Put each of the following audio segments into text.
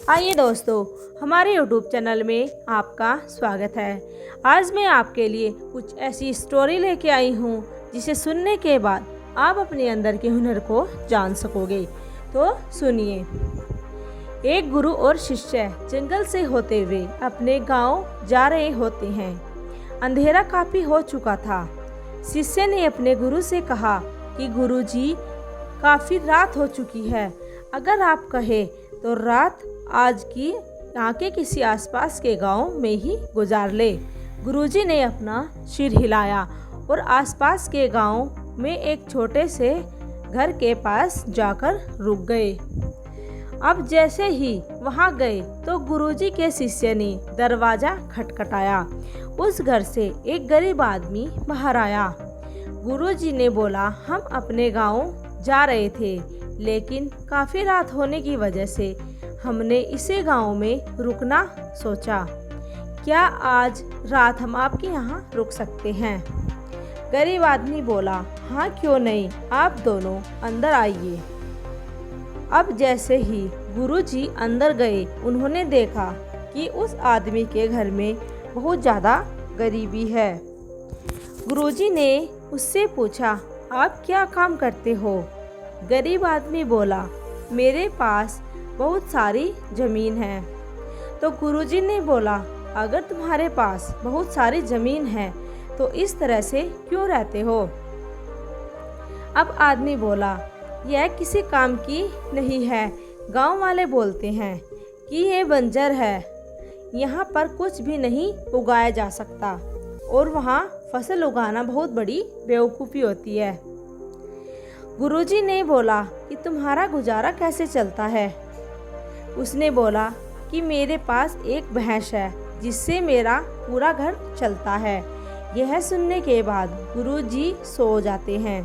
आइए दोस्तों, हमारे YouTube चैनल में आपका स्वागत है। आज मैं आपके लिए कुछ ऐसी स्टोरी लेके आई हूँ जिसे सुनने के बाद आप अपने अंदर के हुनर को जान सकोगे। तो सुनिए। एक गुरु और शिष्य जंगल से होते हुए अपने गांव जा रहे होते हैं। अंधेरा काफ़ी हो चुका था। शिष्य ने अपने गुरु से कहा कि गुरुजी, काफ़ी रात हो चुकी है, अगर आप कहें तो रात आज की यहाँ के किसी आसपास के गांव में ही गुजार ले। गुरुजी ने अपना सिर हिलाया और आसपास के गांव में एक छोटे से घर के पास जाकर रुक गए। अब जैसे ही वहां गए तो गुरुजी के शिष्य ने दरवाज़ा खटखटाया। उस घर से एक गरीब आदमी बाहर आया। गुरुजी ने बोला, हम अपने गांव जा रहे थे, लेकिन काफ़ी रात होने की वजह से हमने इसी गांव में रुकना सोचा। क्या आज रात हम आपके यहाँ रुक सकते हैं? गरीब आदमी बोला, हाँ क्यों नहीं, आप दोनों अंदर आइए। अब जैसे ही गुरुजी अंदर गए, उन्होंने देखा कि उस आदमी के घर में बहुत ज़्यादा गरीबी है। गुरुजी ने उससे पूछा, आप क्या काम करते हो? गरीब आदमी बोला, मेरे पास बहुत सारी ज़मीन है। तो गुरुजी ने बोला, अगर तुम्हारे पास बहुत सारी ज़मीन है तो इस तरह से क्यों रहते हो? अब आदमी बोला, यह किसी काम की नहीं है। गांव वाले बोलते हैं कि ये बंजर है, यहाँ पर कुछ भी नहीं उगाया जा सकता और वहाँ फसल उगाना बहुत बड़ी बेवकूफ़ी होती है। गुरुजी ने बोला कि तुम्हारा गुजारा कैसे चलता है? उसने बोला कि मेरे पास एक भैंस है जिससे मेरा पूरा घर चलता है। यह सुनने के बाद गुरुजी सो जाते हैं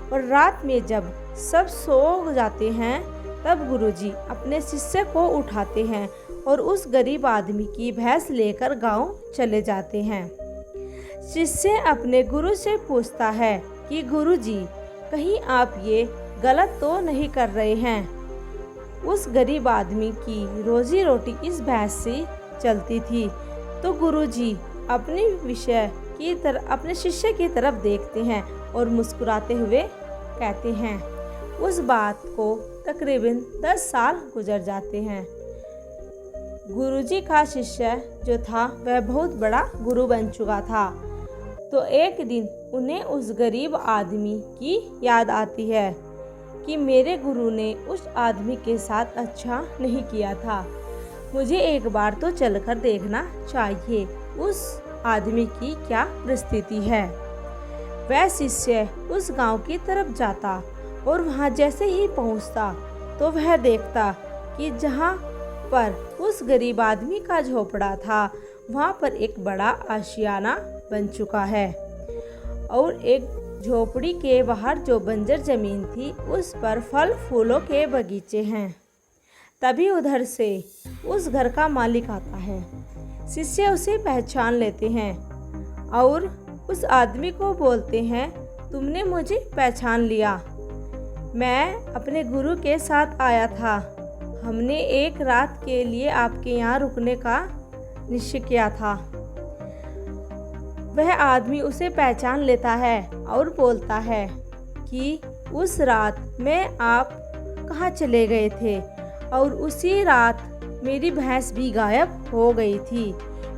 और रात में जब सब सो जाते हैं तब गुरुजी अपने शिष्य को उठाते हैं और उस गरीब आदमी की भैंस लेकर गांव चले जाते हैं। शिष्य अपने गुरु से पूछता है कि गुरुजी, कहीं आप ये गलत तो नहीं कर रहे हैं? उस गरीब आदमी की रोजी रोटी इस भैंस से चलती थी। तो गुरुजी अपने शिष्य की तरफ देखते हैं और मुस्कुराते हुए कहते हैं। उस बात को तकरीबन 10 साल गुजर जाते हैं। गुरुजी का शिष्य जो था वह बहुत बड़ा गुरु बन चुका था। तो एक दिन उन्हें उस गरीब आदमी की याद आती है कि मेरे गुरु ने उस आदमी के साथ अच्छा नहीं किया था, मुझे एक बार तो चलकर देखना चाहिए उस आदमी की क्या परिस्थिति है। वह शिष्य उस गांव की तरफ जाता और वहां जैसे ही पहुंचता तो वह देखता कि जहां पर उस गरीब आदमी का झोपड़ा था वहां पर एक बड़ा आशियाना बन चुका है और एक झोपड़ी के बाहर जो बंजर ज़मीन थी उस पर फल फूलों के बगीचे हैं। तभी उधर से उस घर का मालिक आता है। शिष्य उसे पहचान लेते हैं और उस आदमी को बोलते हैं, तुमने मुझे पहचान लिया, मैं अपने गुरु के साथ आया था। हमने एक रात के लिए आपके यहाँ रुकने का निश्चय किया था। वह आदमी उसे पहचान लेता है और बोलता है कि उस रात में आप कहाँ चले गए थे और उसी रात मेरी भैंस भी गायब हो गई थी।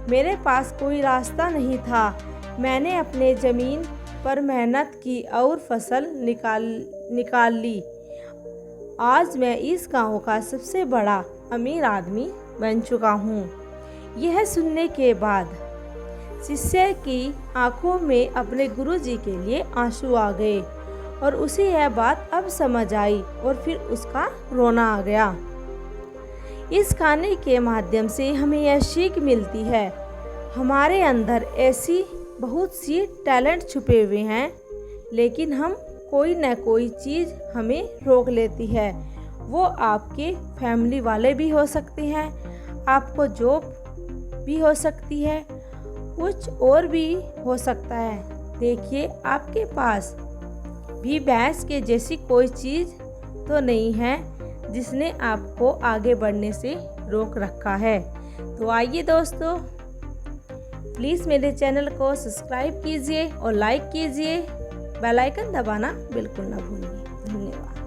मेरे पास कोई रास्ता नहीं था। मैंने अपने ज़मीन पर मेहनत की और फसल निकाल ली। आज मैं इस गांव का सबसे बड़ा अमीर आदमी बन चुका हूँ। यह सुनने के बाद शिष्य की आंखों में अपने गुरुजी के लिए आंसू आ गए और उसे यह बात अब समझ आई और फिर उसका रोना आ गया। इस कहानी के माध्यम से हमें यह सीख मिलती है, हमारे अंदर ऐसी बहुत सी टैलेंट छुपे हुए हैं, लेकिन हम कोई न कोई चीज़ हमें रोक लेती है। वो आपके फैमिली वाले भी हो सकते हैं, आपको जॉब भी हो सकती है, कुछ और भी हो सकता है। देखिए, आपके पास भी भैंस के जैसी कोई चीज़ तो नहीं है जिसने आपको आगे बढ़ने से रोक रखा है। तो आइए दोस्तों, प्लीज़ मेरे चैनल को सब्सक्राइब कीजिए और लाइक कीजिए। बेल आइकन दबाना बिल्कुल ना भूलिए। धन्यवाद।